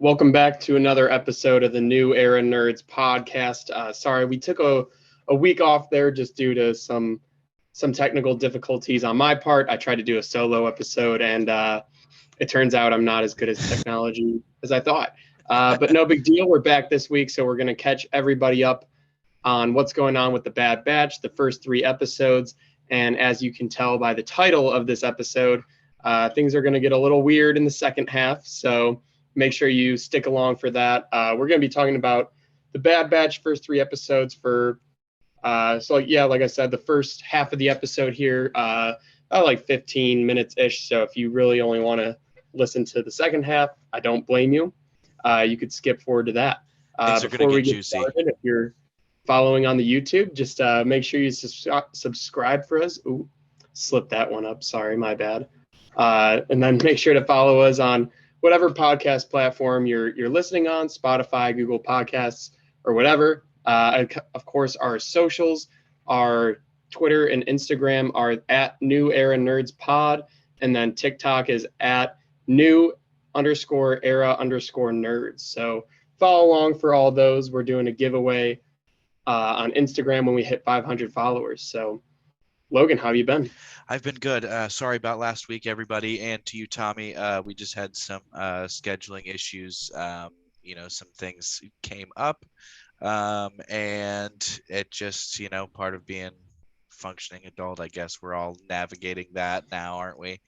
Welcome back to another episode of the New Era Nerds podcast. Sorry, we took a week off there just due to some technical difficulties on my part. I tried to do a solo episode, and it turns out I'm not as good as technology as I thought. But no big deal. We're back this week, so we're going to catch everybody up on what's going on with the Bad Batch, the first 3 episodes. And as you can tell by the title of this episode, things are going to get a little weird in the second half. So make sure you stick along for that. We're going to be talking about the Bad Batch first 3 episodes for, like I said, the first half of the episode here, about like 15 minutes-ish. So if you really only want to listen to the second half, I don't blame you. You could skip forward to that. Before we get started, if you're following on the YouTube, just make sure you subscribe for us. Ooh, slipped that one up. Sorry, my bad. And then make sure to follow us on whatever podcast platform you're listening on, Spotify, Google Podcasts, or whatever. Of course, our socials, our Twitter and Instagram are at New Era Nerds Pod, and then TikTok is at New_Era_Nerds. So follow along for all those. We're doing a giveaway on Instagram when we hit 500 followers. So Logan, how have you been? I've been good. Sorry about last week, everybody, and to you, Tommy. We just had some scheduling issues. Some things came up, and it just, part of being functioning adult. I guess we're all navigating that now, aren't we?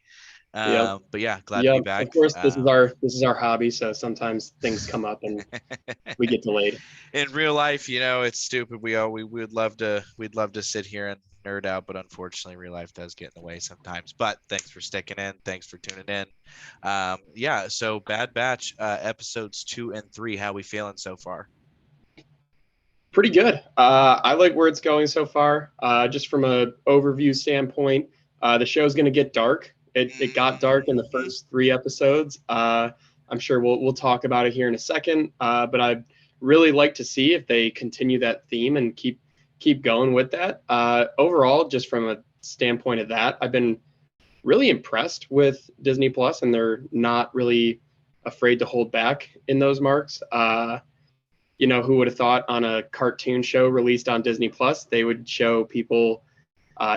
Yep. But yeah, glad to be back. Of course, this is our hobby, so sometimes things come up and we get delayed. In real life, it's stupid. We would love to sit here and nerd out, but unfortunately real life does get in the way sometimes. But thanks for sticking in, thanks for tuning in. So Bad Batch episodes 2 and 3, how we feeling so far? Pretty good. I like where it's going so far. Just from an overview standpoint, the show's going to get dark. It got dark in the first 3 episodes. I'm sure we'll talk about it here in a second, but I'd really like to see if they continue that theme and keep going with that. Overall, just from a standpoint of that, I've been really impressed with Disney Plus, and they're not really afraid to hold back in those marks. Who would have thought on a cartoon show released on Disney Plus, they would show people,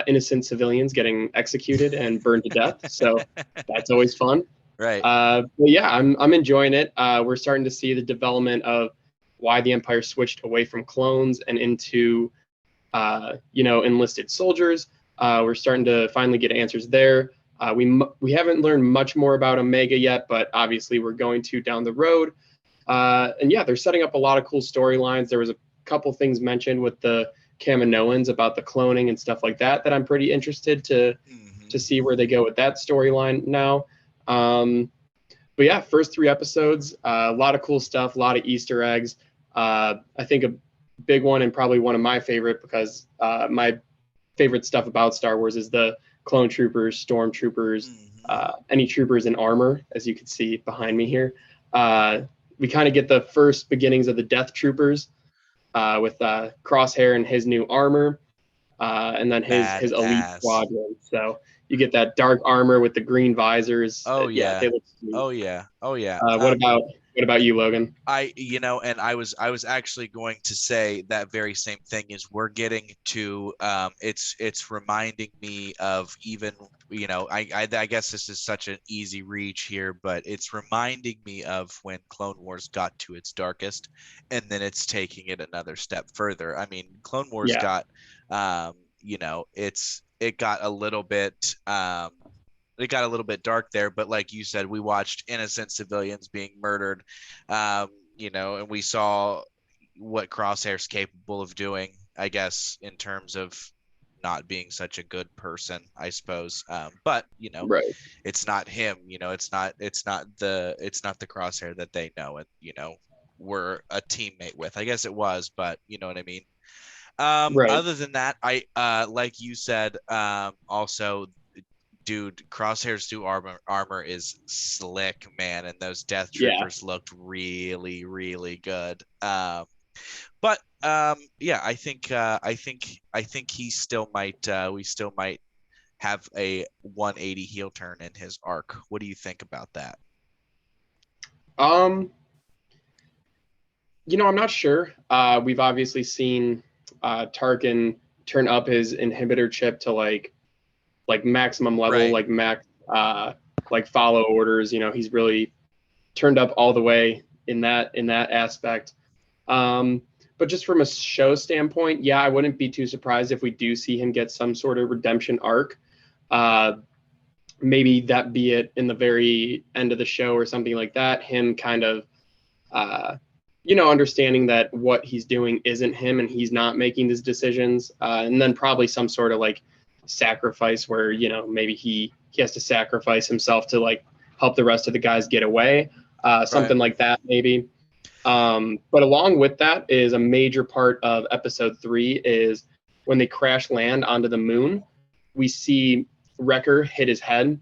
innocent civilians getting executed and burned to death. So that's always fun. Right. But yeah, I'm enjoying it. We're starting to see the development of why the Empire switched away from clones and into enlisted soldiers. We're starting to finally get answers there. We haven't learned much more about Omega yet, but obviously we're going to down the road. And yeah, they're setting up a lot of cool storylines. There was a couple things mentioned with the Kaminoans about the cloning and stuff like that I'm pretty interested to see where they go with that storyline now. But yeah, first 3 episodes, a lot of cool stuff, a lot of Easter eggs. I think a big one, and probably one of my favorite, because my favorite stuff about Star Wars is the clone troopers, stormtroopers, any troopers in armor, as you can see behind me here. We kind of get the first beginnings of the Death Troopers with Crosshair and his new armor, and then his elite squadron. So you get that dark armor with the green visors. Oh yeah. They look sweet. Oh yeah. What about you, Logan? And I was actually going to say that very same thing. Is we're getting to it's reminding me of, even, I guess this is such an easy reach here, but it's reminding me of when Clone Wars got to its darkest, and then it's taking it another step further. I mean, Clone Wars got it got a little bit dark there, but like you said, we watched innocent civilians being murdered, and we saw what Crosshair's capable of doing, I guess, in terms of not being such a good person, I suppose. But right. It's not him, it's not the Crosshair that they know and were a teammate with. I guess it was, but you know what I mean. Right. Other than that, I like you said, also, dude, Crosshair's new armor is slick, man, and those Death Troopers looked really, really good. I think he still might. We still might have a 180 heel turn in his arc. What do you think about that? I'm not sure. We've obviously seen Tarkin turn up his inhibitor chip to like maximum level, Right. like max like follow orders. He's really turned up all the way in that aspect. Um, but just from a show standpoint, yeah, I wouldn't be too surprised if we do see him get some sort of redemption arc. Uh, Maybe that be it in the very end of the show or something like that. Him kind of, uh, understanding that what he's doing isn't him and he's not making these decisions. And then probably some sort of like sacrifice where, maybe he has to sacrifice himself to like help the rest of the guys get away. Right. Something like that, maybe. But along with that is a major part of episode 3 is when they crash land onto the moon, we see Wrecker hit his head.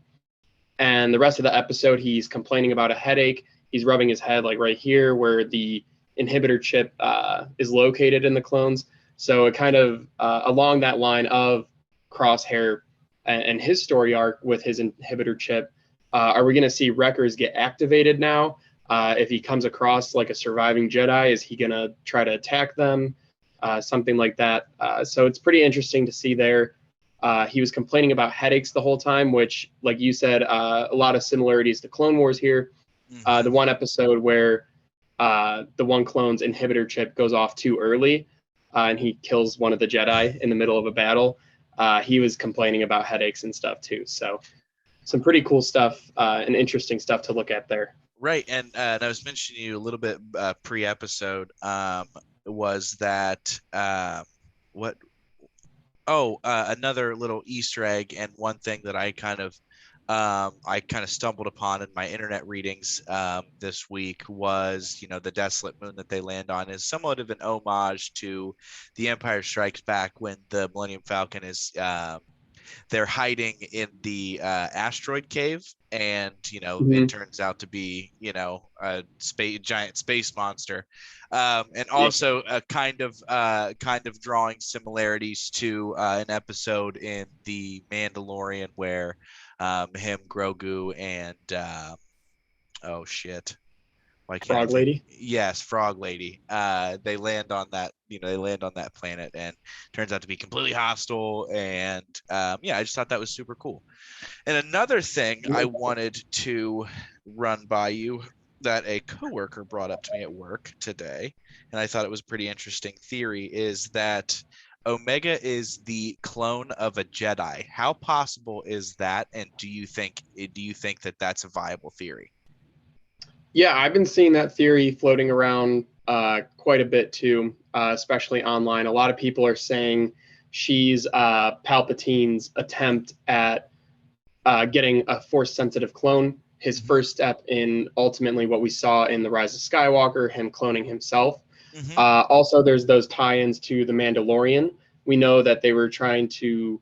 And the rest of the episode, he's complaining about a headache. He's rubbing his head like right here where the inhibitor chip is located in the clones. So it kind of along that line of Crosshair and his story arc with his inhibitor chip, are we going to see Wreckers get activated now? If he comes across like a surviving Jedi, is he going to try to attack them? Something like that. So it's pretty interesting to see there. He was complaining about headaches the whole time, which, like you said, a lot of similarities to Clone Wars here. The one episode where the one clone's inhibitor chip goes off too early and he kills one of the Jedi in the middle of a battle. He was complaining about headaches and stuff too. So some pretty cool stuff and interesting stuff to look at there. Right, and I was mentioning you a little bit pre-episode. Was that what? Oh, another little Easter egg, and one thing that I kind of stumbled upon in my internet readings this week was, the desolate moon that they land on is somewhat of an homage to The Empire Strikes Back when the Millennium Falcon is they're hiding in the asteroid cave, and it turns out to be a giant space monster, and also a kind of drawing similarities to an episode in The Mandalorian where him, Grogu, and oh shit, why can't I Frog think? Lady. Yes, Frog Lady. They land on that. They land on that planet, and turns out to be completely hostile. And yeah, I just thought that was super cool. And another thing I wanted to run by you that a coworker brought up to me at work today, and I thought it was a pretty interesting theory, is that Omega is the clone of a Jedi. How possible is that? And do you think that that's a viable theory? Yeah, I've been seeing that theory floating around quite a bit too, especially online. A lot of people are saying she's Palpatine's attempt at getting a Force-sensitive clone. His first step in ultimately what we saw in The Rise of Skywalker, him cloning himself. Mm-hmm. Also, there's those tie-ins to The Mandalorian. We know that they were trying to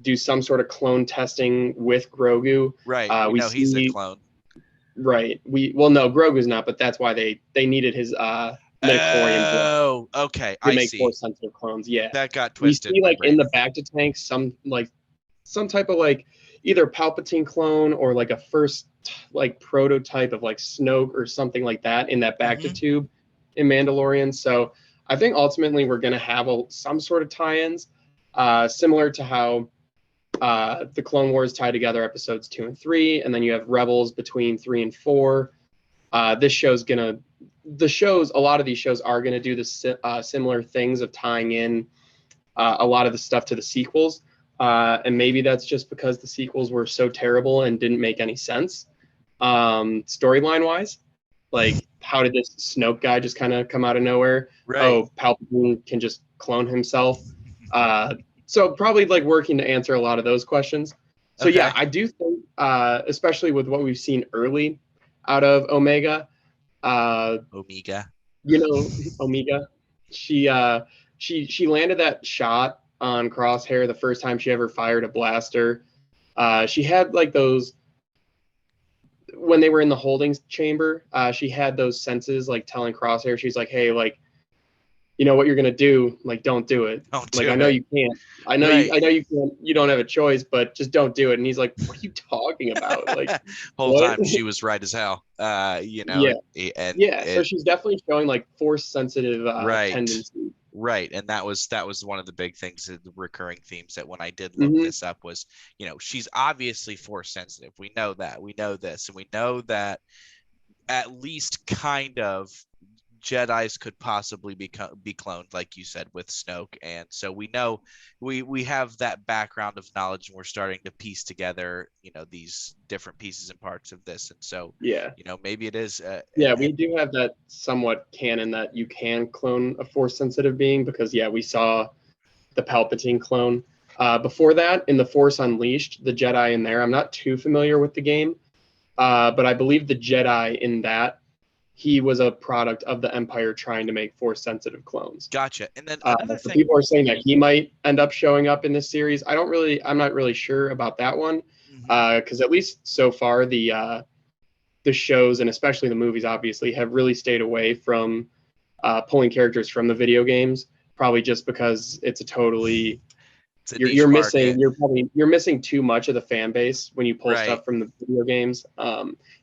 do some sort of clone testing with Grogu. Right. We know he's a clone. Right. No, Grogu's not, but that's why they needed his midichlorian blood. Oh, okay. To I make see. Force-sensitive clones. Yeah. That got twisted. We see like in the Bacta tank some type of like either Palpatine clone or like a first like prototype of like Snoke or something like that in that Bacta tube in Mandalorian. So I think ultimately we're going to have some sort of tie-ins similar to how the Clone Wars tie together episodes 2 and 3, and then you have Rebels between 3 and 4. A lot of these shows are going to do the similar things of tying in a lot of the stuff to the sequels. And maybe that's just because the sequels were so terrible and didn't make any sense storyline wise. Like, how did this Snoke guy just kind of come out of nowhere? Right. Oh, Palpatine can just clone himself. So probably like working to answer a lot of those questions. So Okay. yeah, I do think, especially with what we've seen early out of Omega, Omega. Omega, she landed that shot on Crosshair the first time she ever fired a blaster. She had like those when they were in the holding chamber. She had those senses like telling Crosshair, she's like, hey, like, you know what you're gonna do, like don't do it. Don't Like do I know it. you can't. I know Right. you can't. You don't have a choice, but just don't do it. And he's like, "What are you talking about? Like Whole what?" time she was right as hell. Yeah, And yeah. So it she's definitely showing like force sensitive right. tendencies. Right. And that was one of the big things, the recurring themes that when I did look Hmm. this up was, she's obviously force sensitive. We know that. We know this. And we know that at least kind of Jedi's could possibly be cloned, like you said, with Snoke, and so we know we have that background of knowledge, and we're starting to piece together, these different pieces and parts of this, and so Yeah. maybe it is. Yeah, we do have that somewhat canon that you can clone a force sensitive being because yeah, we saw the Palpatine clone. Before that, in the Force Unleashed, the Jedi in there, I'm not too familiar with the game, but I believe the Jedi in that he was a product of the Empire trying to make force sensitive clones. Gotcha. And then another So thing. people are saying that he might end up showing up in this series. I'm not really sure about that one, because at least so far the shows and especially the movies obviously have really stayed away from pulling characters from the video games. Probably just because it's a totally It's a you're niche missing market. you're missing too much of the fan base when you pull Right. stuff from the video games.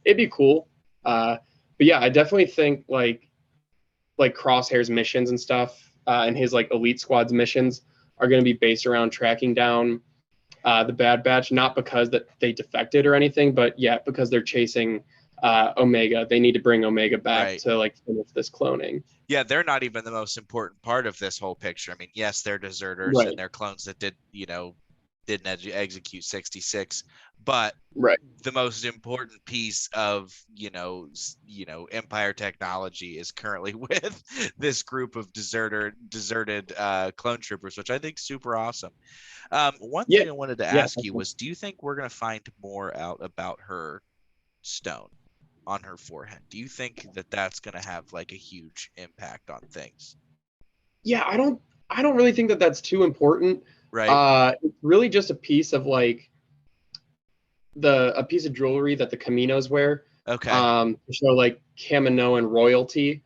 It'd be cool, but yeah, I definitely think like Crosshair's missions and stuff, and his like elite squad's missions are going to be based around tracking down the Bad Batch, not because that they defected or anything, but yeah, because they're chasing Omega. They need to bring Omega back Right. to like finish this cloning. Yeah, they're not even the most important part of this whole picture. I mean, yes, they're deserters and Right, they're clones that didn't execute 66, but right, the most important piece of Empire technology is currently with this group of deserted clone troopers, which I think is super awesome. One yeah, thing I wanted to yeah. ask you was, do you think we're going to find more out about her stone on her forehead? Do you think that that's going to have like a huge impact on things? Yeah, I don't really think that that's too important. Right. It's really just a piece of like a piece of jewelry that the Caminos wear, Okay. to show like Kamino royalty.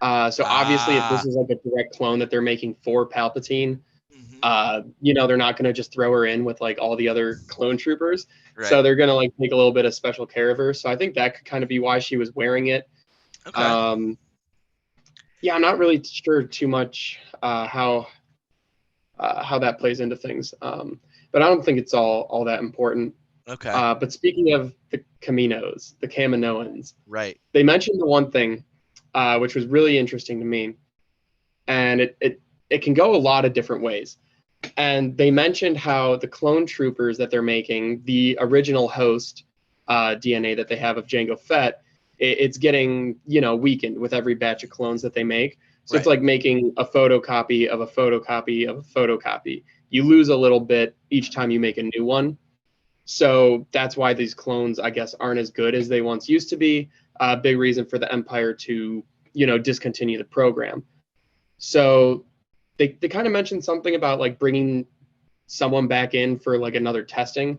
So obviously, if this Ah. is like a direct clone that they're making for Palpatine, Hmm. they're not going to just throw her in with like all the other clone troopers. So Right. they're going to like take a little bit of special care of her. So I think that could kind of be why she was wearing it. Okay. Yeah, I'm not really sure too much how that plays into things, but I don't think it's all that important. Okay. But speaking of the Caminos, the Kaminoans, Right. they mentioned the one thing, which was really interesting to me, and it can go a lot of different ways. And they mentioned how the clone troopers that they're making, the original host DNA that they have of Jango Fett, it's getting weakened with every batch of clones that they make. So it's Right. like making a photocopy of a photocopy of a photocopy. You lose a little bit each time you make a new one. So that's why these clones, I guess, aren't as good as they once used to be. A big reason for the Empire to, discontinue the program. So they kind of mentioned something about like bringing someone back in for like another testing.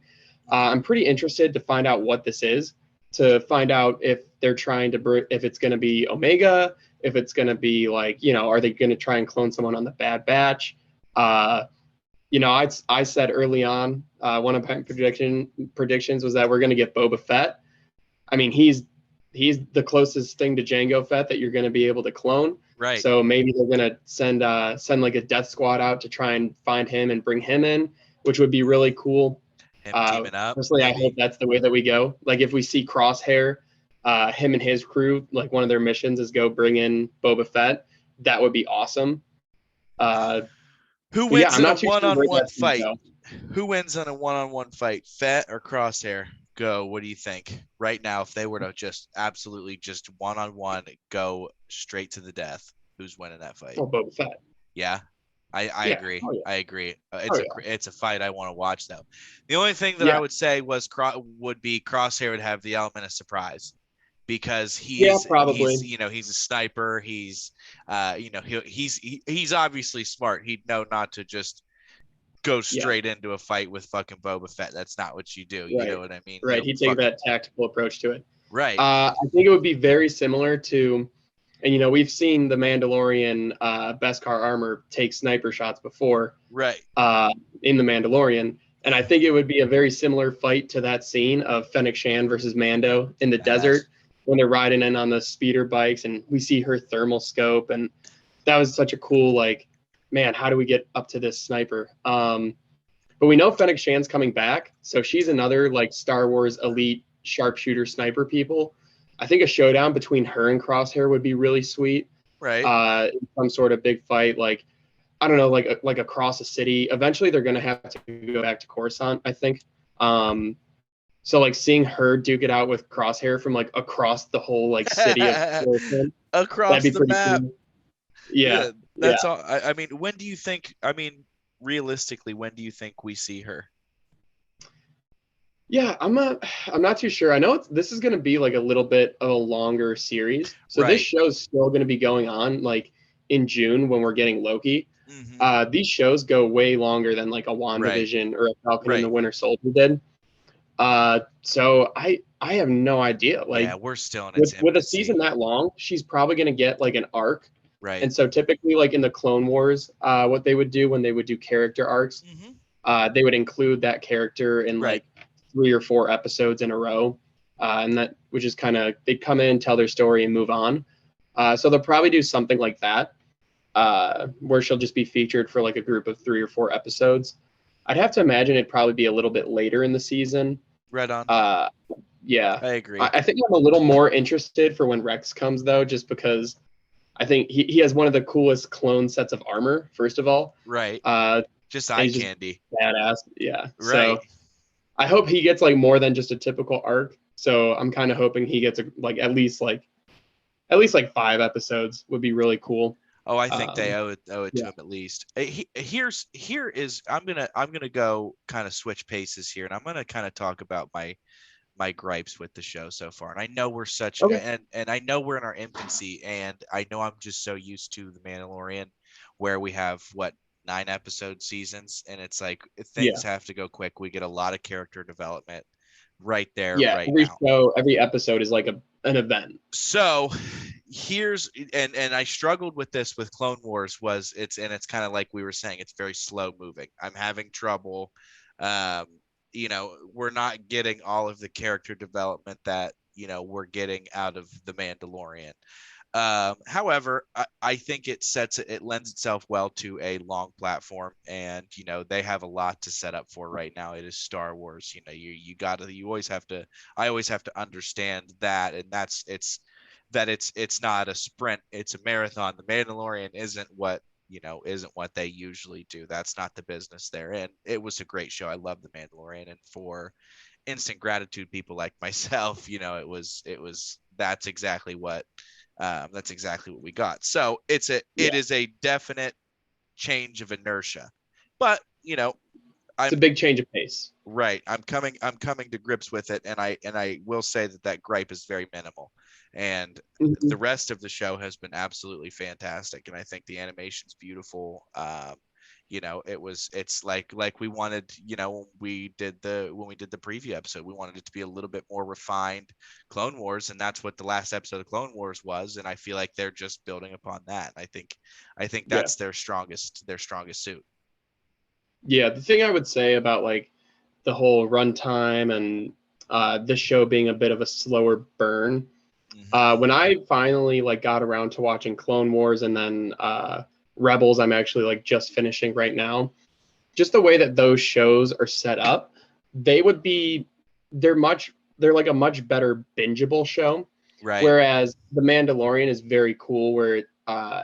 I'm pretty interested to find out what this is, to find out if they're trying to, if it's going to be Omega, if it's going to be like, are they going to try and clone someone on the Bad Batch? I said early on, one of my predictions was that we're going to get Boba Fett. I mean, he's the closest thing to Jango Fett that you're going to be able to clone. Right. So maybe they're going to send like a death squad out to try and find him and bring him in, which would be really cool. Him teaming up, Personally, I hope maybe. that's the way that we go. Like if we see Crosshair, him and his crew, like one of their missions is go bring in Boba Fett. That would be awesome. Who But yeah, wins I'm in a not too sure where one-on-one that's going to fight? go. Who wins in a one-on-one fight? Fett or Crosshair? Go. What do you think? Right now, if they were to just absolutely just one-on-one go straight to the death, who's winning that fight? Oh, Boba Fett. Yeah. I Yeah. agree. Oh yeah. I agree. Oh yeah. It's a fight I want to watch though. The only thing that I Yeah. would say would be Crosshair would have the element of surprise because Yeah. he's Probably. he's a sniper. He's he's obviously smart. He'd know not to just go Yeah. straight into a fight with fucking Boba Fett. That's not what you do. You Right. know what I mean? You Right. don't He'd take fucking that tactical approach to it. right. I think it would be very similar to And, you know, we've seen the Mandalorian Beskar armor take sniper shots before Right. in the Mandalorian. And I think it would be a very similar fight to that scene of Fennec Shan versus Mando in the desert when they're riding in on the speeder bikes and we see her thermal scope. And that was such a cool, like, man, how do we get up to this sniper? But we know Fennec Shan's coming back. So she's another like Star Wars elite sharpshooter sniper people. I think a showdown between her and Crosshair would be really sweet. Right. Some sort of big fight, like, I don't know, like across a city. Eventually, they're going to have to go back to Coruscant, I think. So like seeing her duke it out with Crosshair from like across the whole like city of Coruscant, across that'd be the pretty map. cool. Yeah, that's all. I mean, when do you think? I mean, realistically, when do you think we see her? Yeah, I'm not too sure. I know this is going to be like a little bit of a longer series. So this show's still going to be going on like in June when we're getting Loki. Mm-hmm. These shows go way longer than like a WandaVision or a Falcon and the Winter Soldier did. So I have no idea. Like, yeah, we're still in its with a season that long, she's probably going to get like an arc. Right. And so typically like in the Clone Wars, what they would do when they would do character arcs, they would include that character in like 3 or 4 episodes in a row. And that, which is kind of, they'd come in, tell their story and move on. So they'll probably do something like that, where she'll just be featured for like a group of 3 or 4 episodes. I'd have to imagine it'd probably be a little bit later in the season. Right on. Yeah. I agree. I think I'm a little more interested for when Rex comes though, just because I think he has one of the coolest clone sets of armor, first of all. Right. Just eye candy. Badass. Yeah. Right. So I hope he gets like more than just a typical arc. So I'm kind of hoping he gets like at least 5 episodes would be really cool. Oh, I think they owe it to him at least. Here is I'm gonna go kind of switch paces here, and I'm gonna kind of talk about my gripes with the show so far. And I know we're and I know we're in our infancy, and I know I'm just so used to The Mandalorian, where we have 9 episode seasons, and it's like things have to go quick. We get a lot of character development right there. Yeah, right every now. show, every episode is like an event. So here's and I struggled with this with Clone Wars it's kind of like we were saying, it's very slow moving. I'm having trouble. We're not getting all of the character development that we're getting out of The Mandalorian. However, I think it lends itself well to a long platform, and they have a lot to set up for right now. It is Star Wars. I always have to understand that, and it's not a sprint, it's a marathon. The Mandalorian isn't what they usually do. That's not the business they're in. It was a great show. I love The Mandalorian, and for instant gratitude people like myself, that's exactly what we got. So it is a definite change of inertia, but it's a big change of pace. Right. I'm coming to grips with it, and I will say that gripe is very minimal, and the rest of the show has been absolutely fantastic, and I think the animation's beautiful. It's like we wanted, when we did the preview episode, we wanted it to be a little bit more refined Clone Wars, and that's what the last episode of Clone Wars was, and I feel like they're just building upon that. I think that's their strongest suit. Yeah, the thing I would say about like the whole runtime and this show being a bit of a slower burn, when I finally like got around to watching Clone Wars and then Rebels, I'm actually like just finishing right now. Just the way that those shows are set up, they're like a much better bingeable show. Right. Whereas The Mandalorian is very cool, where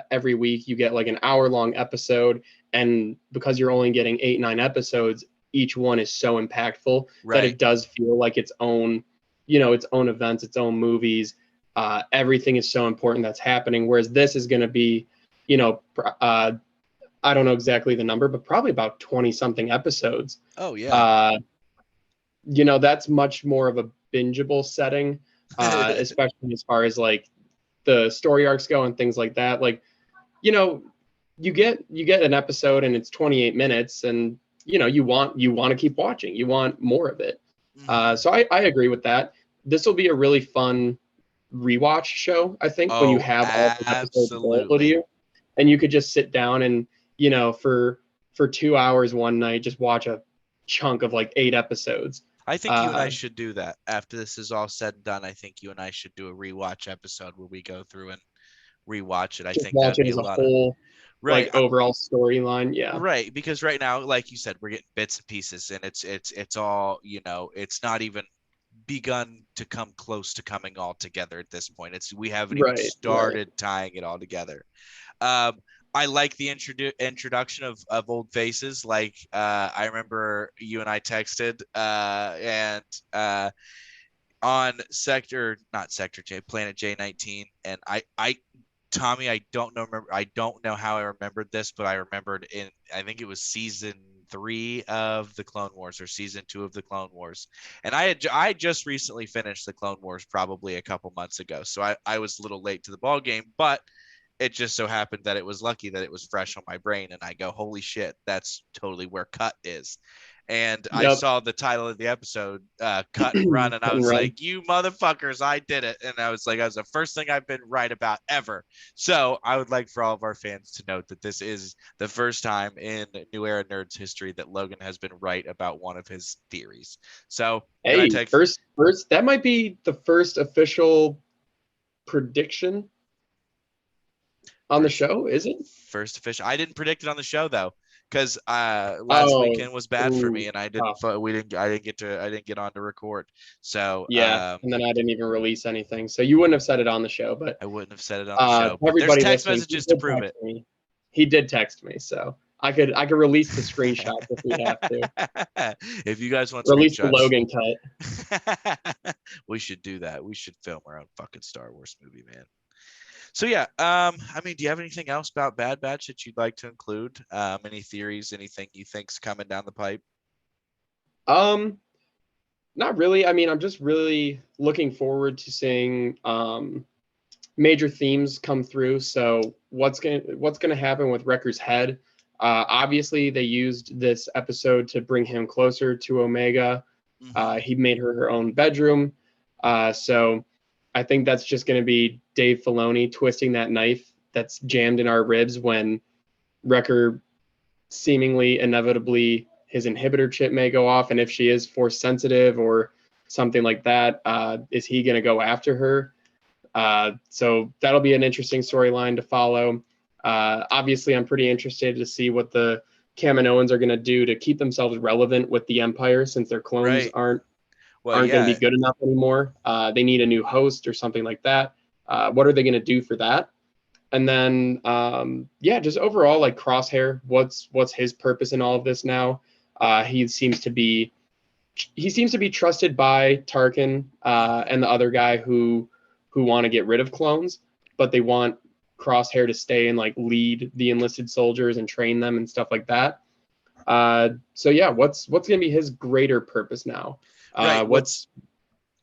every week you get like an hour-long episode, and because you're only getting 8-9 episodes, each one is so impactful that it does feel like its own events, its own movies. Everything is so important that's happening. Whereas this is going to be, I don't know exactly the number, but probably about 20 something episodes. Oh yeah. That's much more of a bingeable setting, especially as far as like the story arcs go and things like that. Like, you get an episode and it's 28 minutes, and you want to keep watching. You want more of it. So I agree with that. This will be a really fun rewatch show, I think, when you Oh, have all the episodes available to absolutely. you, and you could just sit down and, for 2 hours one night, just watch a chunk of like 8 episodes. I think you and I Uh, should do that after this is all said and done. I think you and I should do a rewatch episode where we go through and rewatch it. I just think watch that'd it be as a a lot of whole, right. like, overall storyline. Yeah. Right, because right now, like you said, we're getting bits and pieces, and it's all, it's not even begun to come close to coming all together at this point. It's we haven't even Right. Right. started tying it all together. Um, I like the introduction of old faces. Like I remember you and I texted, and on sector, not sector J, planet J19, and I Tommy, I don't know how I remembered this, but I remembered I think it was season 3 of the Clone Wars or season 2 of the Clone Wars, and I just recently finished the Clone Wars probably a couple months ago, so I was a little late to the ball game, but it just so happened that it was lucky that it was fresh on my brain, and I go, holy shit, that's totally where Cut is. And I Yep. saw the title of the episode, Cut and Run, and I Cut and was run. like, you motherfuckers, I did it. And I was like, that was the first thing I've been right about ever. So I would like for all of our fans to note that this is the first time in New Era Nerds history that Logan has been right about one of his theories. So you and I Hey, take first, that might be the first official prediction on the first show, is it? first official. I didn't predict it on the show though, because last Oh, weekend was bad for ooh, me, and tough. I didn't get on to record. So Yeah, and then I didn't even release anything, so you wouldn't have said it on the show. But I wouldn't have said it on the show. to But there's everybody text listening, he messages to did prove text it. me. He did text me, so I could release the screenshots if we have to. If you guys want Release the screenshots, Logan cut. we should do that. We should film our own fucking Star Wars movie, man. So yeah, I mean, do you have anything else about Bad Batch that you'd like to include? Any theories, anything you think's coming down the pipe? Um, Not really. I mean, I'm just really looking forward to seeing major themes come through. So what's gonna happen with Wrecker's head? Obviously, they used this episode to bring him closer to Omega. Mm-hmm. He made her own bedroom. So I think that's just going to be Dave Filoni twisting that knife that's jammed in our ribs when Wrecker seemingly inevitably his inhibitor chip may go off, and if she is force sensitive or something like that, is he going to go after her? So that'll be an interesting storyline to follow. Obviously, I'm pretty interested to see what the Kaminoans are going to do to keep themselves relevant with the Empire, since their clones Right. aren't Well, aren't going to be yeah. good enough anymore. They need a new host or something like that. What are they going to do for that? And then, yeah, just overall, like Crosshair, what's his purpose in all of this now? He seems to be trusted by Tarkin and the other guy who want to get rid of clones, but they want Crosshair to stay and like lead the enlisted soldiers and train them and stuff like that. So yeah, what's gonna be his greater purpose now? Right. What's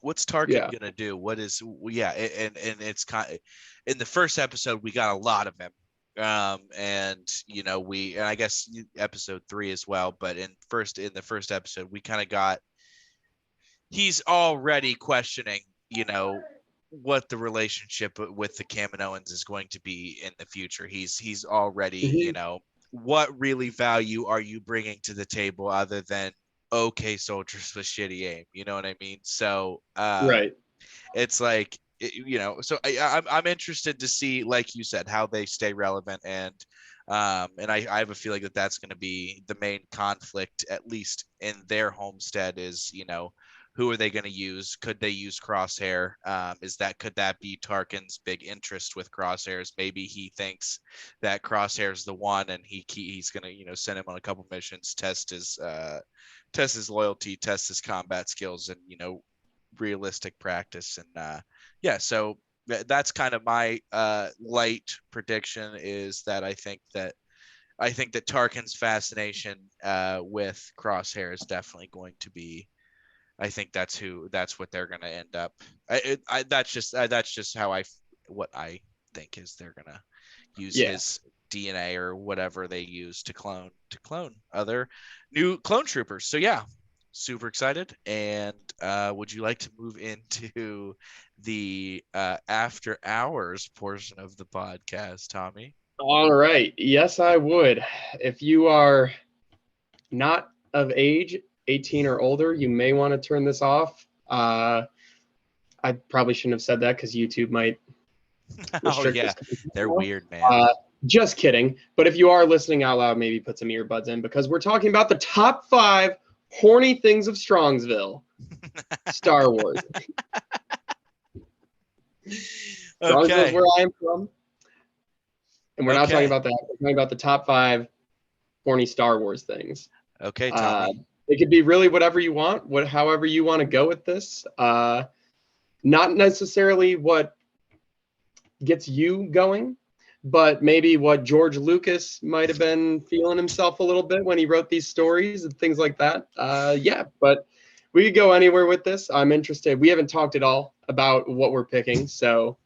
What's Tarkin Yeah. gonna do? What is yeah, and it's kind of, in the first episode we got a lot of him. And and I guess episode 3 as well, but in the first episode we kind of got, he's already questioning, what the relationship with the Kaminoans is going to be in the future. He's already, Mhm. what really value are you bringing to the table other than okay soldiers with shitty aim? You know what I mean? So Right. it's like, so I'm interested to see, like you said, how they stay relevant, and I have a feeling that that's going to be the main conflict, at least in their homestead, is, who are they going to use? Could they use Crosshair? Could that be Tarkin's big interest with Crosshairs? Maybe he thinks that Crosshair's the one, and he's going to, send him on a couple missions, test his loyalty, test his combat skills, and realistic practice. And yeah, so that's kind of my light prediction, is that I think that Tarkin's fascination with Crosshair is definitely going to be. I think that's what they're going to end up. That's just what I think is they're going to use Yeah. his DNA or whatever they use to clone other new clone troopers. So yeah. super excited. And would you like to move into the after hours portion of the podcast, Tommy? All right. Yes, I would. If you are not of age, 18 or older, you may want to turn this off. I probably shouldn't have said that because YouTube might Oh restrict yeah, this. they're weird, man. Just kidding. But if you are listening out loud, maybe put some earbuds in because we're talking about the top 5 horny things of Strongsville. Star Wars. Strongsville is where I am from. And we're not talking about that. We're talking about the top 5 horny Star Wars things. Okay, Tommy. It could be really whatever you want, however you want to go with this. Not necessarily what gets you going, but maybe what George Lucas might have been feeling himself a little bit when he wrote these stories and things like that. Yeah, but we could go anywhere with this. I'm interested. We haven't talked at all about what we're picking, so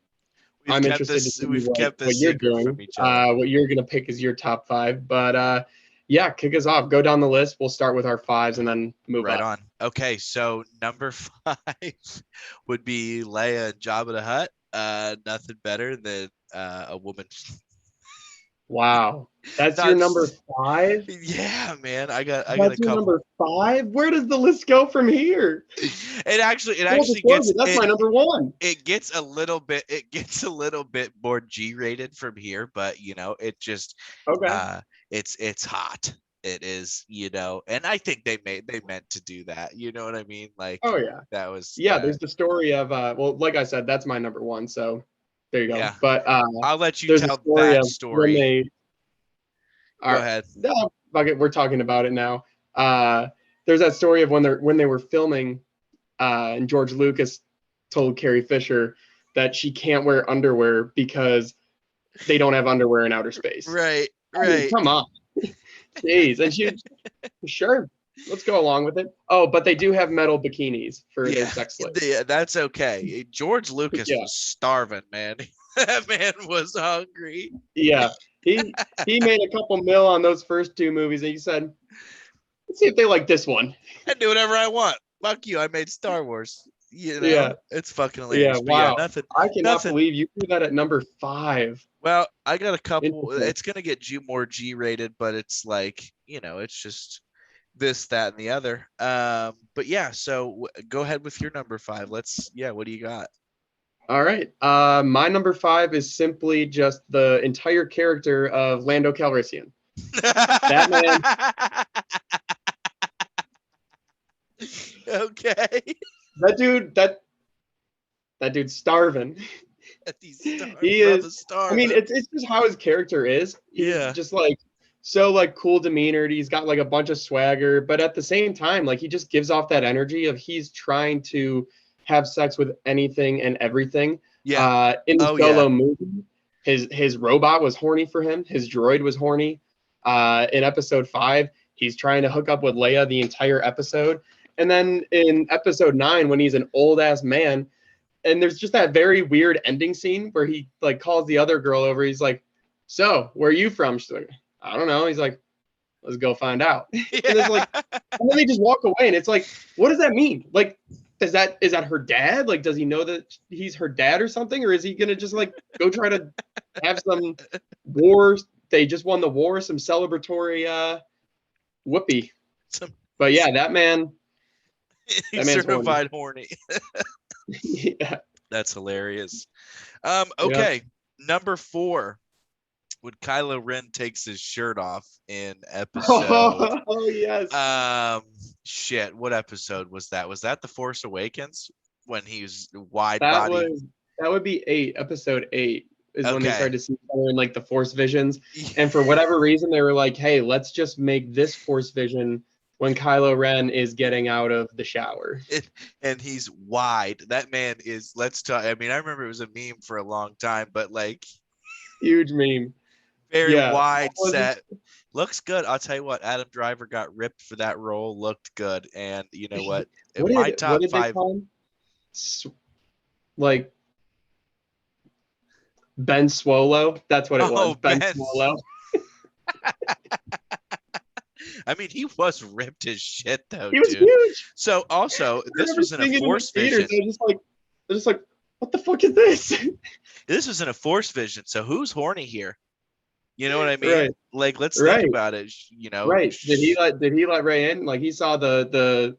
I'm interested to see what you're doing. What you're going to pick is your top 5. But yeah, kick us off. Go down the list. We'll start with our 5s and then move right on. Okay, so number 5 would be Leia and Jabba the Hutt. Nothing better than a woman. Wow, that's your number 5? Yeah, man. I got a couple. Number 5? Where does the list go from here? It actually gets. That's my number 1. It gets a little bit more G-rated from here, but it just it's hot. It is, and I think they meant to do that. You know what I mean? Like, oh yeah, that was there's the story of well, like I said, that's my number 1. So there you go. Yeah. But I'll let you tell that story. Go ahead. No, we're talking about it now. There's that story of when they were filming, and George Lucas told Carrie Fisher that she can't wear underwear because they don't have underwear in outer space. Right. I mean, come on. Jeez. And she, sure, let's go along with it. Oh, but they do have metal bikinis for their sex slaves. Yeah, that's okay. George Lucas was starving, man. That man was hungry. Yeah. He made a couple mil on those first 2 movies, and he said, let's see if they like this one. I do whatever I want. Fuck you. I made Star Wars. It's fucking hilarious. Yeah, wow. I cannot believe you threw that at number 5. Well, I got a couple. It's gonna get more G-rated, but it's like, it's just this, that, and the other. But yeah, so go ahead with your number 5. What do you got? All right. My number 5 is simply just the entire character of Lando Calrissian. That man. Okay. That dude's starving. He is. I mean, it's just how his character is. He's just like so like cool demeanored. He's got like a bunch of swagger, but at the same time, like he just gives off that energy of he's trying to have sex with anything and everything. Yeah. In the Solo movie, his robot was horny for him. His droid was horny. In episode 5, he's trying to hook up with Leia the entire episode. And then in episode 9, when he's an old ass man, and there's just that very weird ending scene where he like calls the other girl over. He's like, "So, where are you from?" She's like, "I don't know." He's like, "Let's go find out." Yeah. And it's like, and then they just walk away, and it's like, what does that mean? Like, is that her dad? Like, does he know that he's her dad or something, or is he gonna just like go try to have some war? They just won the war, some celebratory whoopee. But yeah, that man. He's certified horny. Yeah, that's hilarious. Okay, number 4. When Kylo Ren takes his shirt off in episode. Oh yes. Shit. What episode was that? Was that The Force Awakens when he was wide body? That would be 8. Episode 8 is when they started to see color in like the Force visions, and for whatever reason they were like, "Hey, let's just make this Force vision." When Kylo Ren is getting out of the shower. And he's wide. That man is, let's talk. I mean, I remember it was a meme for a long time, but like. Huge meme. Very wide set. Looks good. I'll tell you what, Adam Driver got ripped for that role. Looked good. And you know what? My top 5. Like Ben Swallow. That's what it was. Ben Swallow. I mean, he was ripped as shit though, He was dude. huge. So also, I this remember was in a seeing it in the force theaters. vision. I was just like, what the fuck is this? This was in a force vision. So who's horny here? You know what I mean? Right, Like, let's think right, about it. You know, right. Did he let Ray in? Like he saw the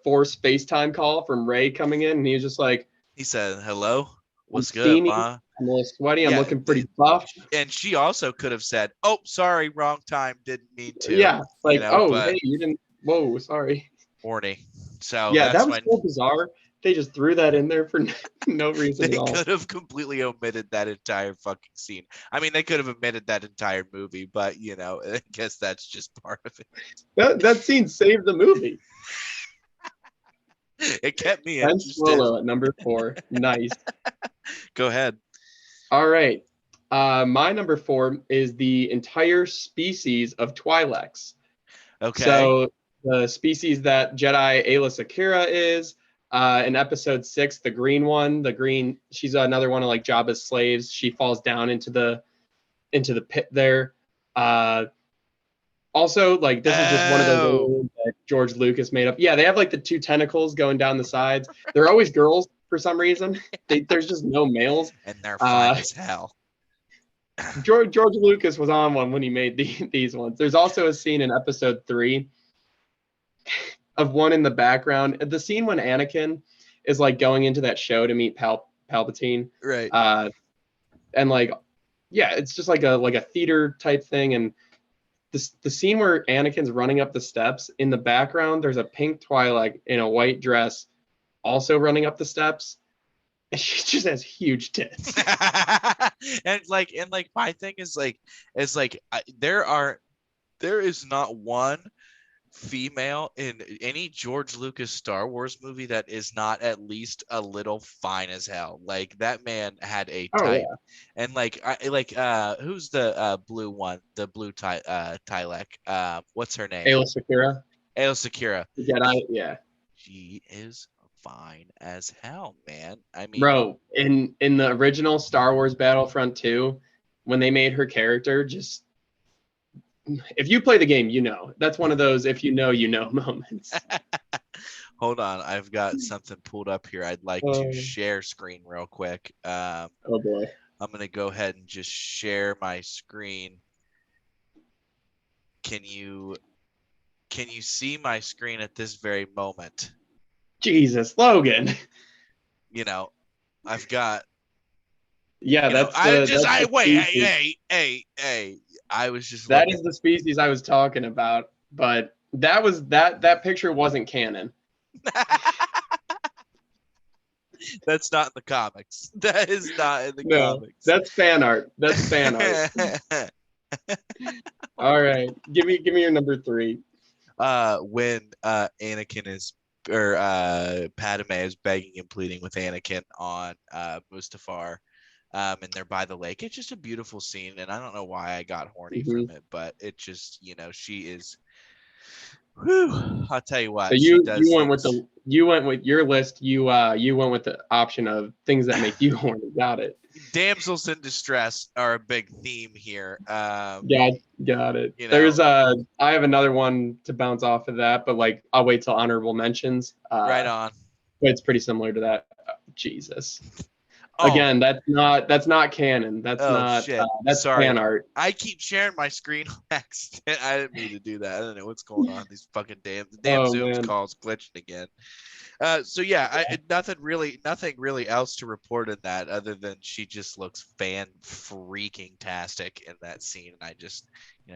force FaceTime call from Ray coming in, and he was just like, he said, "Hello, I'm what's good, steamy, ma?" I'm a little sweaty, I'm Yeah, looking pretty buff. and she also could have said, "Oh, sorry, wrong time, didn't mean to," Yeah, you like, know, oh, but hey, you didn't. Whoa, sorry. horny. So Yeah, that that's was my. so bizarre. They just threw that in there for no reason at They all. could have completely omitted that entire fucking scene. I mean, they could have omitted that entire movie, but you know, I guess that's just part of it. That scene saved the movie. It kept me Ben interested. Swallow at number 4. Nice. Go ahead. All right. My number 4 is the entire species of Twi'leks. Okay. So the species that Jedi Ayla Secura is, in episode 6, the green one, she's another one of like Jabba's slaves. She falls down into the pit there. Also, like this is just one of those Oh, aliens that George Lucas made up. Yeah, they have like the 2 tentacles going down the sides. They're always girls for some reason. There's just no males. and they're fine Uh, as hell. George Lucas was on one when he made these ones. There's also a scene in episode 3 of one in the background. The scene when Anakin is like going into that show to meet Palpatine. Right. And like, yeah, it's just like a theater type thing. And the scene where Anakin's running up the steps, in the background, there's a pink Twi'lek in a white dress also running up the steps. And she just has huge tits. and my thing is there is not one female in any George Lucas Star Wars movie that is not at least a little fine as hell. Like that man had a Oh type. yeah. And who's the blue one? The blue Twi'lek. What's her name? Ayla Secura. Aayla Secura. Jedi, yeah. She is fine as hell, man. I mean, Bro, in the original Star Wars Battlefront 2, when they made her character, just if you play the game, you know. That's one of those if you know moments. hold on, I've got something pulled up here. I'd like to share screen real quick. Oh boy. I'm gonna go ahead and just share my screen. Can you see my screen at this very moment? Jesus, Logan. You know, I've got. Yeah, that's the wait, species. hey. I was just That looking. is the species I was talking about, but that picture wasn't canon. That's not in the comics. That is not in the No, comics. that's fan art. That's fan art. All right, give me your number 3. When Anakin is or Padme is begging and pleading with Anakin on Mustafar, and they're by the lake. It's just a beautiful scene, and I don't know why I got horny from it, but it just, she is. Whew, I'll tell you what, So she you does went with things. you went with your list. You went with the option of things that make you horny. Got it. Damsels in distress are a big theme here. Got it. There's I have another one to bounce off of that, but like I'll wait till honorable mentions. Right on. But it's pretty similar to that. Jesus. Oh. Again, that's not canon. That's not shit. that's Sorry. fan art. I keep sharing my screen on accident. I didn't mean to do that. I don't know what's going on. These fucking damn Zoom calls glitching again. So yeah, nothing really else to report in that other than she just looks fan freaking tastic in that scene. And I just,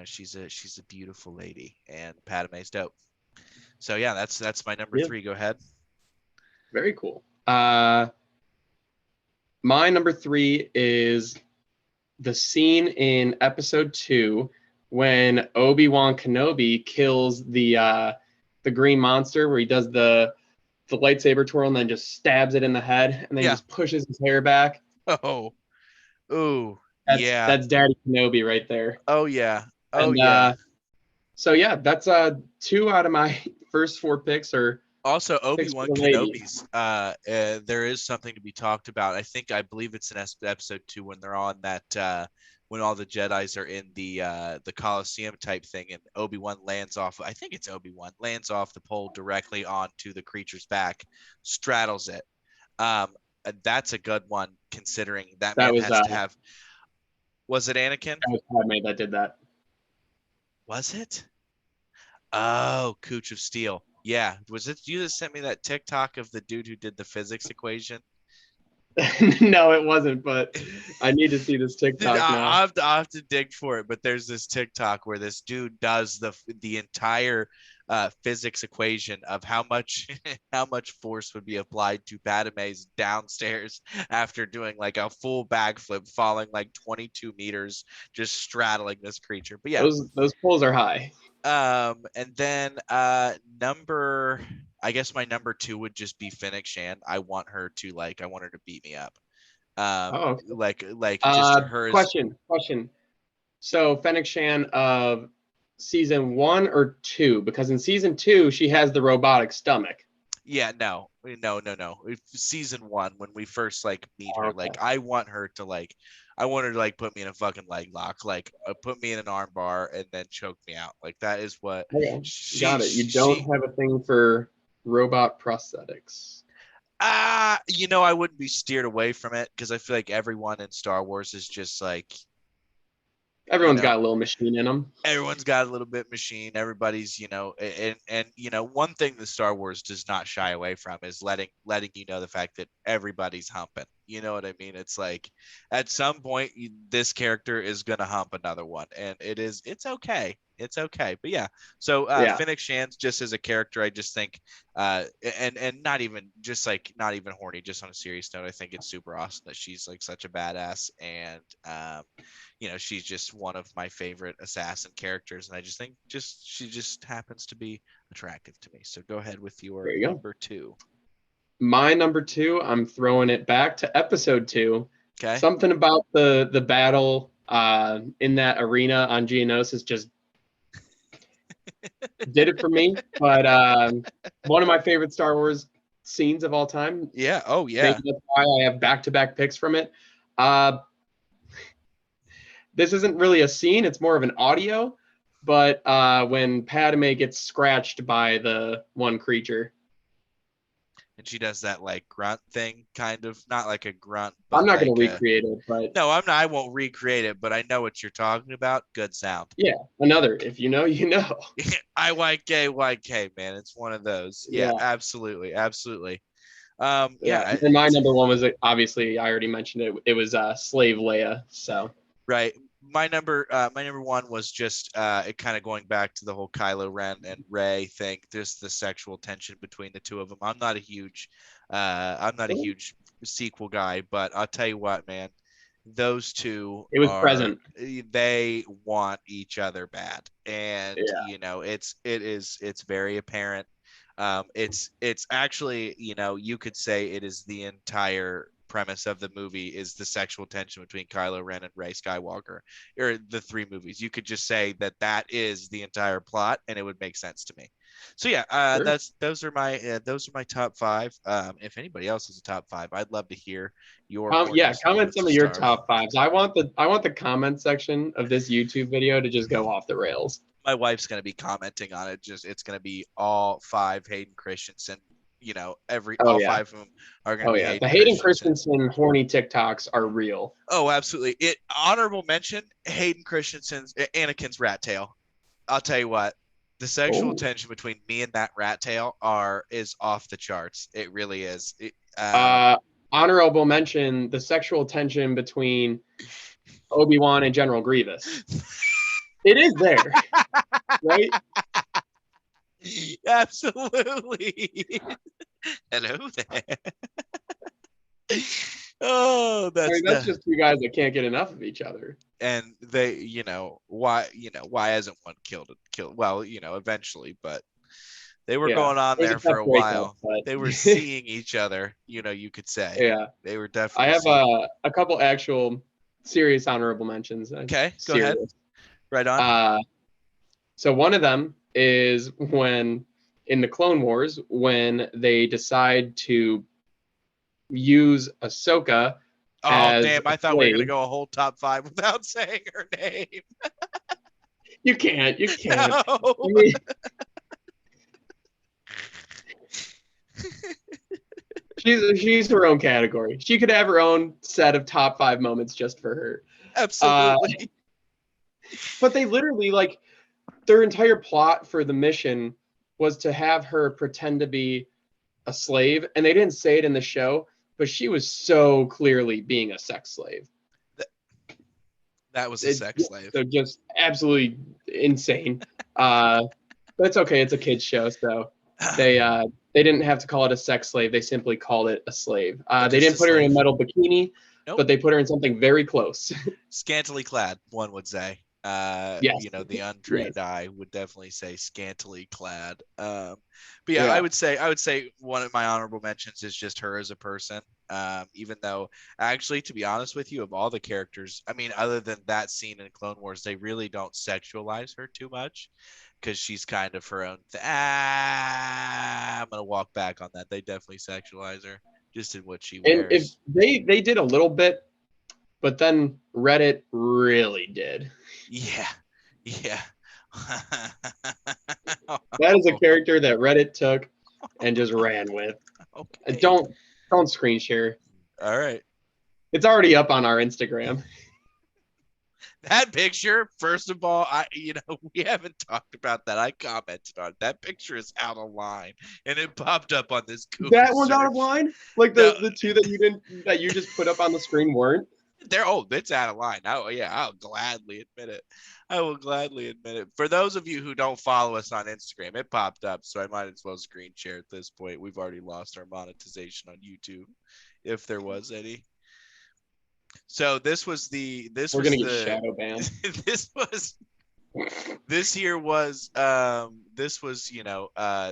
she's a beautiful lady, and Padme's dope. So yeah, that's my number 3. Go ahead. Very cool. My number 3 is the scene in episode 2 when Obi-Wan Kenobi kills the green monster, where he does the lightsaber twirl and then just stabs it in the head, and then he just pushes his hair back. Oh, ooh, that's Daddy Kenobi right there. Oh yeah, So yeah, that's 2 out of my first 4 picks are Also, Picks for Obi-Wan the lady. Kenobi's. There is something to be talked about. I believe it's in episode 2 when they're on that. When all the Jedi's are in the Coliseum type thing, and Obi-Wan lands off. I think it's Obi-Wan lands off the pole directly onto the creature's back, straddles it. That's a good one considering that That man was has to have. Was it Anakin? that was Padme that did that. Was it? Oh, Cooch of Steel. Yeah. Was it you that sent me that TikTok of the dude who did the physics equation? No, it wasn't, but I need to see this TikTok now. I'll have to dig for it, but there's this TikTok where this dude does the entire physics equation of how much how much force would be applied to Padme's downstairs after doing like a full backflip, falling like 22 meters, just straddling this creature. But yeah, Those poles are high. And then I guess my number 2 would just be Fennec Shan. I want her to beat me up. Oh, Like just her. Question. So Fennec Shan of season 1 or 2? Because in season 2 she has the robotic stomach. Yeah, no. Season 1 when we first like meet her, Okay. like I want her to like put me in a fucking leg lock, like put me in an arm bar and then choke me out. Like that is what. Okay. Got it. You don't have a thing for robot prosthetics. I wouldn't be steered away from it because I feel like everyone in Star Wars is just like Everyone's got a little machine in them. Everyone's got a little bit machine. Everybody's, and one thing that Star Wars does not shy away from is letting you know the fact that everybody's humping. You know what I mean? It's like at some point this character is gonna hump another one, and it's okay. It's okay. But yeah. So Fennec Shan's just as a character, I just think and not even horny, just on a serious note, I think it's super awesome that she's like such a badass, and she's just one of my favorite assassin characters, and I just think she just happens to be attractive to me. So go ahead with your number 2. My number 2, I'm throwing it back to episode 2. Okay. Something about the battle in that arena on Geonosis just did it for me. But one of my favorite Star Wars scenes of all time. Yeah. Oh yeah. Maybe that's why I have back-to-back picks from it. This isn't really a scene, it's more of an audio, but when Padme gets scratched by the one creature. And she does that like grunt thing, kind of, not like a grunt. But I'm not going to recreate it, but no, I'm not. I won't recreate it, but I know what you're talking about. Good sound. Yeah, another. If you know, you know. IYK, man. It's one of those. Yeah. Absolutely. And my number 1 was obviously I already mentioned it. It was Slave Leia. So right. My number 1 was just it kind of going back to the whole Kylo Ren and Rey thing. There's the sexual tension between the two of them. I'm not a huge sequel guy, but I'll tell you what, man, those two present. They want each other bad, and it's very apparent. It's actually, you could say it is the entire premise of the movie is the sexual tension between Kylo Ren and Rey Skywalker, or the 3 movies. You could just say that is the entire plot, and it would make sense to me. So yeah, sure. Those are my top 5. If anybody else has a top 5, I'd love to hear your comment some of your top 5s. I want the comment section of this YouTube video to just go off the rails. My wife's going to be commenting on it. It's going to be all 5 Hayden Christensen. All 5 of them are going to be Hayden the Hayden Christensen horny TikToks are real. Oh, absolutely. Honorable mention, Hayden Christensen's Anakin's rat tail. I'll tell you what, the sexual tension between me and that rat tail is off the charts. It really is. Honorable mention, the sexual tension between Obi-Wan and General Grievous. It is there, right? Absolutely. Hello there. Oh, that's just 2 guys that can't get enough of each other. And they, why hasn't one killed? Well, eventually, but they were going on there for a while. They were seeing each other, you could say. Yeah. They were definitely. I have a couple actual serious honorable mentions. Okay, go ahead. Right on. So one of them is when in the Clone Wars when they decide to use Ahsoka Oh, as damn. I a thought we were going to slave. go a whole top 5 without saying her name. You can't. No. I mean, she's her own category. She could have her own set of top 5 moments just for her. Absolutely. But they literally, like, their entire plot for the mission was to have her pretend to be a slave, and they didn't say it in the show, but she was so clearly being a sex slave. That was a sex slave. So just absolutely insane. But it's okay. It's a kid's show, so they didn't have to call it a sex slave. They simply called it a slave. They didn't put her in a metal bikini, nope. but they put her in something very close. Scantily clad, one would say. Yes. You know, the untrained eye would definitely say scantily clad. But yeah, I would say one of my honorable mentions is just her as a person. Even though, actually, to be honest with you, of all the characters, I mean, other than that scene in Clone Wars, they really don't sexualize her too much because she's kind of her own I'm gonna walk back on that. They definitely sexualize her just in what she wears. And if they did a little bit, but then Reddit really did. Yeah. That is a character that Reddit took and just ran with. Okay. Don't screen share. All right. It's already up on our Instagram. That picture, first of all, we haven't talked about that. I commented on it. That picture is out of line, and it popped up on this Google That one's search. out of line? Like the two that you just put up on the screen weren't? It's out of line. Oh yeah, I'll gladly admit it. I will gladly admit it. For those of you who don't follow us on Instagram, it popped up, so I might as well screen share at this point. We've already lost our monetization on YouTube, if there was any. So we're gonna get shadow banned. This was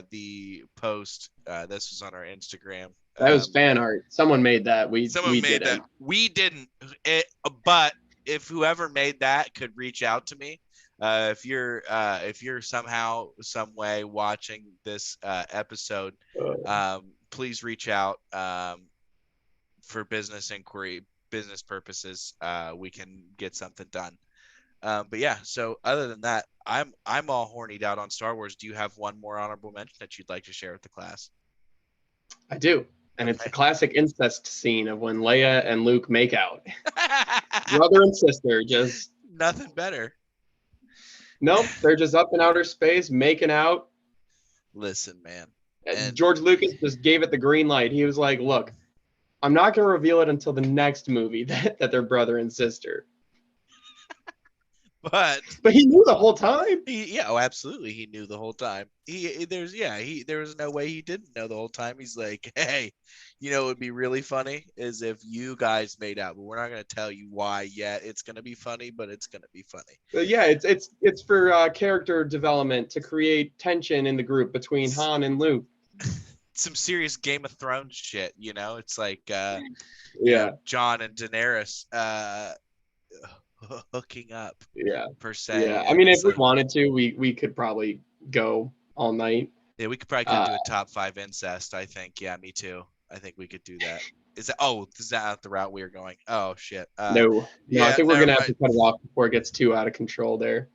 the post. This was on our Instagram. That was fan art. Someone made that. We made that. We didn't. But if whoever made that could reach out to me, if you're somehow, some way watching this episode, please reach out for business inquiry, business purposes. We can get something done. But yeah. So other than that, I'm all hornied out on Star Wars. Do you have one more honorable mention that you'd like to share with the class? I do. And it's the classic incest scene of when Leia and Luke make out. Brother and sister, just nothing better. Nope, they're just up in outer space making out. Listen, man. And George Lucas just gave it the green light. He was like, look, I'm not going to reveal it until the next movie that they're brother and sister. But he knew the whole time. Absolutely, he knew the whole time. There was no way he didn't know the whole time. He's like, hey, it would be really funny is if you guys made out, but we're not going to tell you why yet. It's going to be funny, but it's going to be funny. It's for character development to create tension in the group between Han and Luke. Some serious Game of Thrones shit, It's like, John and Daenerys. Hooking up, per se. I mean, if we wanted to, we could probably go all night. Yeah, we could probably do a top 5 incest. I think. Yeah, me too. I think we could do that. Is that not the route we are going? Oh shit. No. I think we're gonna have to cut it off before it gets too out of control there.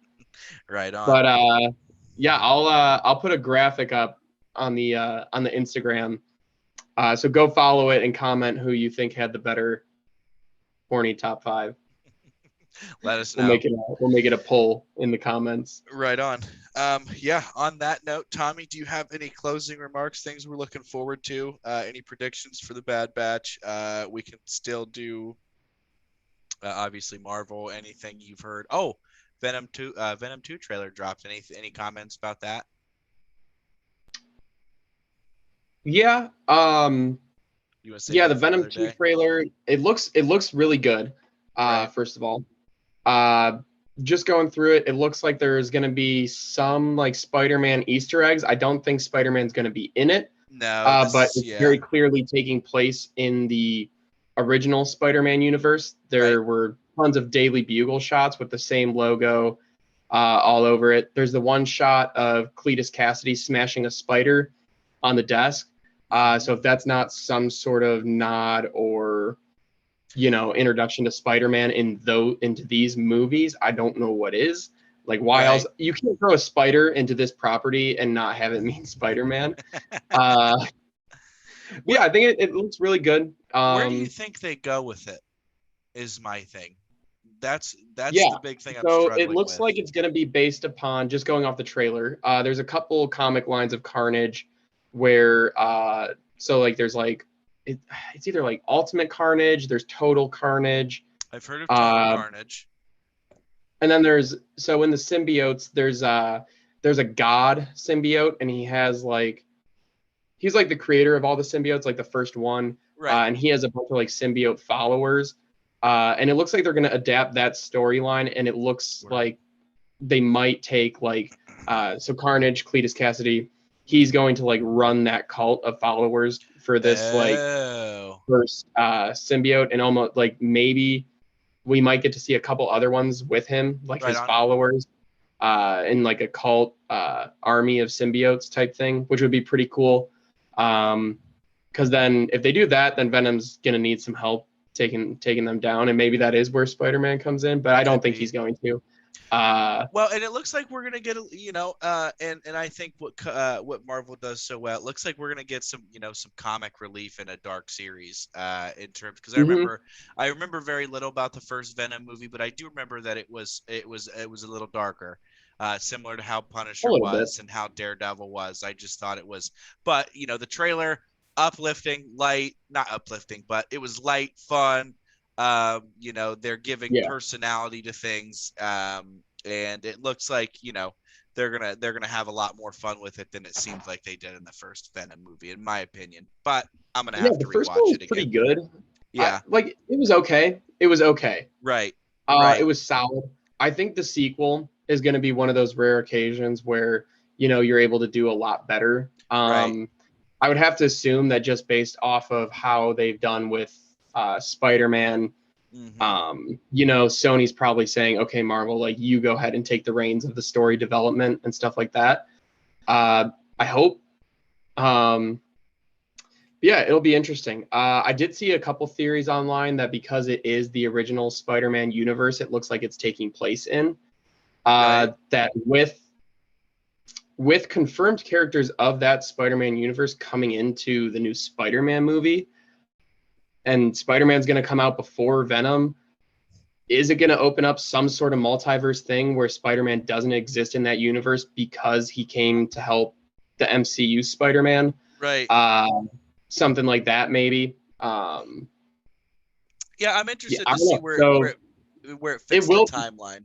Right on. But I'll put a graphic up on the Instagram. So go follow it and comment who you think had the better horny top 5. Let us know. We'll make it a poll in the comments. Right on. On that note, Tommy, do you have any closing remarks, things we're looking forward to? Any predictions for the Bad Batch? We can still do obviously Marvel, anything you've heard. Oh, Venom 2 trailer dropped. Any comments about that? Yeah. The Venom 2 trailer, it looks really good. Right. First of all. Just going through it, it looks like there's going to be some like Spider-Man Easter eggs. I don't think Spider-Man's going to be in it. No, but it's very clearly taking place in the original Spider-Man universe. There were tons of Daily Bugle shots with the same logo. all over it. There's the one shot of Cletus Cassidy smashing a spider on the desk. So if that's not some sort of nod or, introduction to Spider-Man into these movies, I don't know what is. Like, why else? You can't throw a spider into this property and not have it mean Spider-Man. Yeah, I think it looks really good. Where do you think they go with it? Is my thing. That's yeah. the big thing I'm So struggling it looks with. like it's going to be based upon, just going off the trailer. There's a couple comic lines of Carnage where there's it's either like Ultimate Carnage, there's Total Carnage. I've heard of Total Carnage. And then in the symbiotes, there's a god symbiote, and he's like the creator of all the symbiotes, like the first one. Right. And he has a bunch of like symbiote followers. And it looks like they're going to adapt that storyline, and it looks like they might take so Carnage, Cletus Cassidy, he's going to like run that cult of followers for this first symbiote, and almost like maybe we might get to see a couple other ones with him, like his followers, in like a cult army of symbiotes type thing, which would be pretty cool. Because then if they do that, then Venom's gonna need some help taking them down, and maybe that is where Spider-Man comes in, but I don't think he's going to. Well, and it looks like we're gonna get, and I think what Marvel does so well, it looks like we're gonna get some, some comic relief in a dark series, in terms, because I remember very little about the first Venom movie, but I do remember that it was a little darker, similar to how Punisher was and how Daredevil was. I just thought it was, but the trailer, uplifting, light, not uplifting, but it was light, fun. They're giving personality to things, and it looks like they're gonna have a lot more fun with it than it seems like they did in the first Venom movie, in my opinion. But I'm gonna have to rewatch it again. Pretty good. Yeah, it was okay. It was okay. Right. It was solid. I think the sequel is going to be one of those rare occasions where you're able to do a lot better. I would have to assume that just based off of how they've done with Spider-Man, Sony's probably saying, okay, Marvel, like, you go ahead and take the reins of the story development and stuff like that. I hope. Yeah, it'll be interesting. I did see a couple theories online that because it is the original Spider-Man universe, it looks like it's taking place in. That with confirmed characters of that Spider-Man universe coming into the new Spider-Man movie, and Spider-Man's going to come out before Venom, is it going to open up some sort of multiverse thing where Spider-Man doesn't exist in that universe because he came to help the MCU Spider-Man? Right. Something like that, maybe. Yeah, I'm interested to see where it fits the timeline.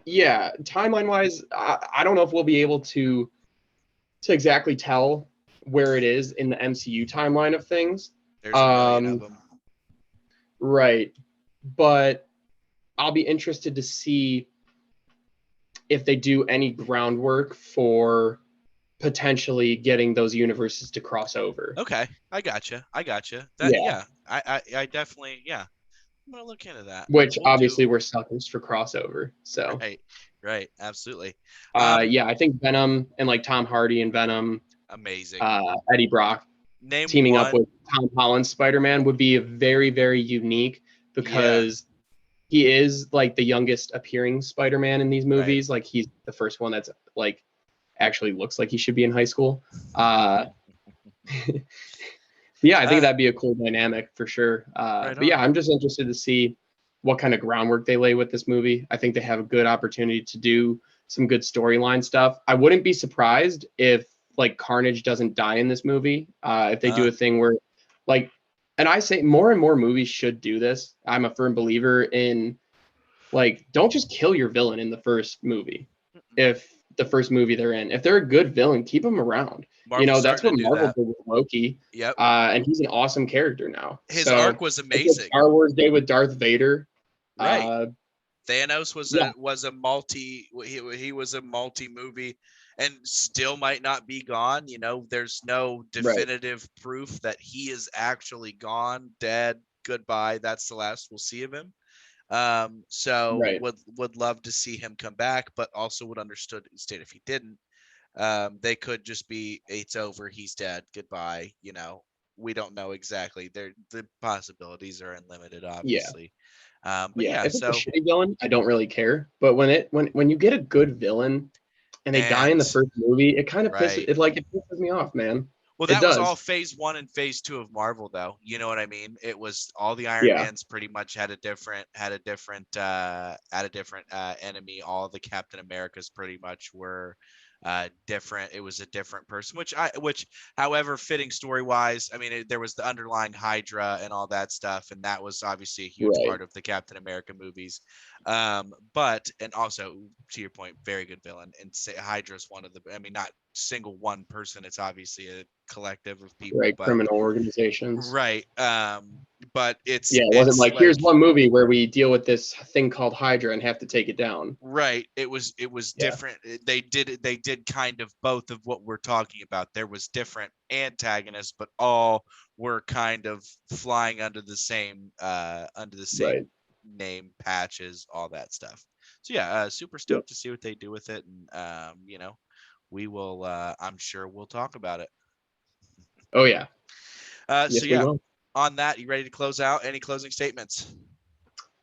Yeah, timeline-wise, I don't know if we'll be able to exactly tell where it is in the MCU timeline of things. There's a million of them. Right. But I'll be interested to see if they do any groundwork for potentially getting those universes to cross over. Okay, I gotcha. I definitely, I'm gonna look into that. Which obviously we're suckers for crossover. So right, absolutely. Yeah, I think Venom and like Tom Hardy and Venom, amazing. Eddie Brock teaming up with Tom Holland's Spider-Man would be very, very unique because he is like the youngest appearing Spider-Man in these movies. Like, he's the first one that's like actually looks like he should be in high school. Yeah, I think that'd be a cool dynamic for sure. But yeah, I'm just interested to see what kind of groundwork they lay with this movie. I think they have a good opportunity to do some good storyline stuff. I wouldn't be surprised if like Carnage doesn't die in this movie. If they do a thing where like, and I say more and more movies should do this. I'm a firm believer in like, don't just kill your villain in the first movie. If the first movie they're in, if they're a good villain, keep them around. That's what Marvel did with Loki. Yep. And he's an awesome character now. His arc was amazing. Star Wars Day with Darth Vader. Right. Thanos was a multi movie and still might not be gone. There's no definitive proof that he is actually gone, dead, goodbye. That's the last we'll see of him. So Right. would love to see him come back, but also would understood state if he didn't. They could just be, it's over, he's dead, goodbye. We don't know exactly. The possibilities are unlimited, Yeah. obviously. But Yeah. yeah, If it's a so shitty villain, I don't really care. But when you get a good villain and they die in and the first movie, it kind of pisses right. it pisses me off, man. Well, It that was all does. phase 1 and phase 2 of Marvel, though. You know what I mean? It was all the Iron Yeah. Mans pretty much had a different enemy. All the Captain Americas pretty much were different. It was a different person, which however fitting story wise. I mean, there was the underlying Hydra and all that stuff, and that was obviously a huge Right. part of the Captain America movies. But and also to your point, very good villain. And Hydra's one of the. I mean, not single one person. It's obviously a collective of people, Right. but Criminal organizations. right. But Yeah. It wasn't it's like here's like one movie where we deal with this thing called Hydra and have to take it down. right. It was Yeah. different. They did kind of both of what we're talking about. There was different antagonists, but all were kind of flying under the same Right. name, patches, all that stuff. So yeah, super Yep. stoked to see what they do with it, and we will. I'm sure we'll talk about it. Oh yeah. So Yes, we yeah, will. on that, you ready to close out? Any closing statements?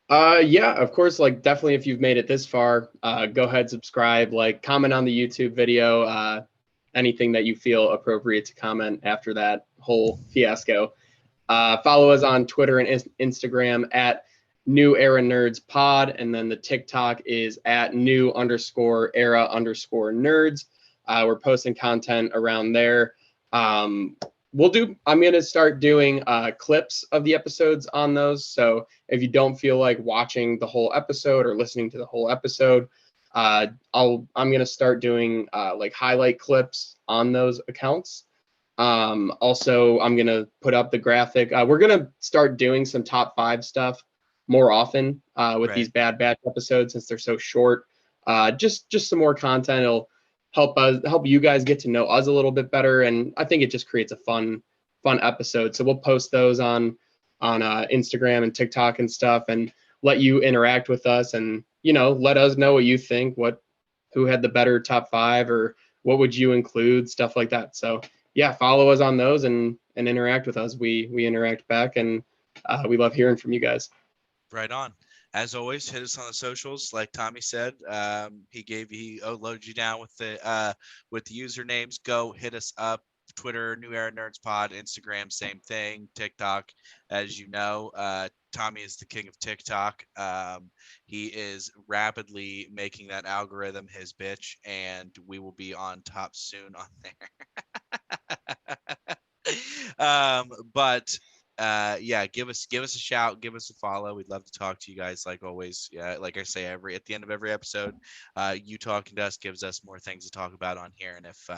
Yeah, of course, like definitely if you've made it this far, go ahead, subscribe, like comment on the YouTube video, anything that you feel appropriate to comment after that whole fiasco. Follow us on Twitter and Instagram at New Era Nerds Pod, and then the TikTok is at new_era_nerds. We're posting content around there. I'm gonna start doing clips of the episodes on those. So if you don't feel like watching the whole episode or listening to the whole episode, I'm gonna start doing like highlight clips on those accounts. Also, I'm gonna put up the graphic. We're gonna start doing some top 5 stuff more often with Right. these Bad Batch episodes since they're so short. Just some more content. It'll help you guys get to know us a little bit better, and I think it just creates a fun episode. So we'll post those on Instagram and TikTok and stuff, and let you interact with us, and let us know what you think. Who had the better top 5, or what would you include, stuff like that. So yeah, follow us on those and interact with us. We interact back, and we love hearing from you guys. Right on. As always, hit us on the socials. Like Tommy said, he loaded you down with the usernames. Go hit us up. Twitter, New Era Nerds Pod. Instagram, same thing. TikTok, as you know, Tommy is the king of TikTok. He is rapidly making that algorithm his bitch, and we will be on top soon on there. But yeah, give us a shout, give us a follow. We'd love to talk to you guys, like always. Yeah, like I say, at the end of every episode, you talking to us gives us more things to talk about on here. And if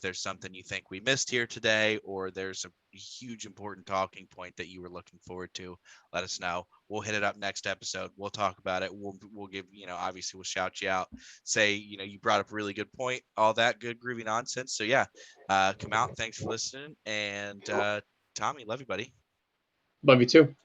there's something you think we missed here today, or there's a huge important talking point that you were looking forward to, let us know. We'll hit it up next episode. We'll talk about it. We'll give, obviously we'll shout you out, say, you brought up a really good point, all that good groovy nonsense. So yeah, come out. Thanks for listening. And Tommy, love you, buddy. Love you too.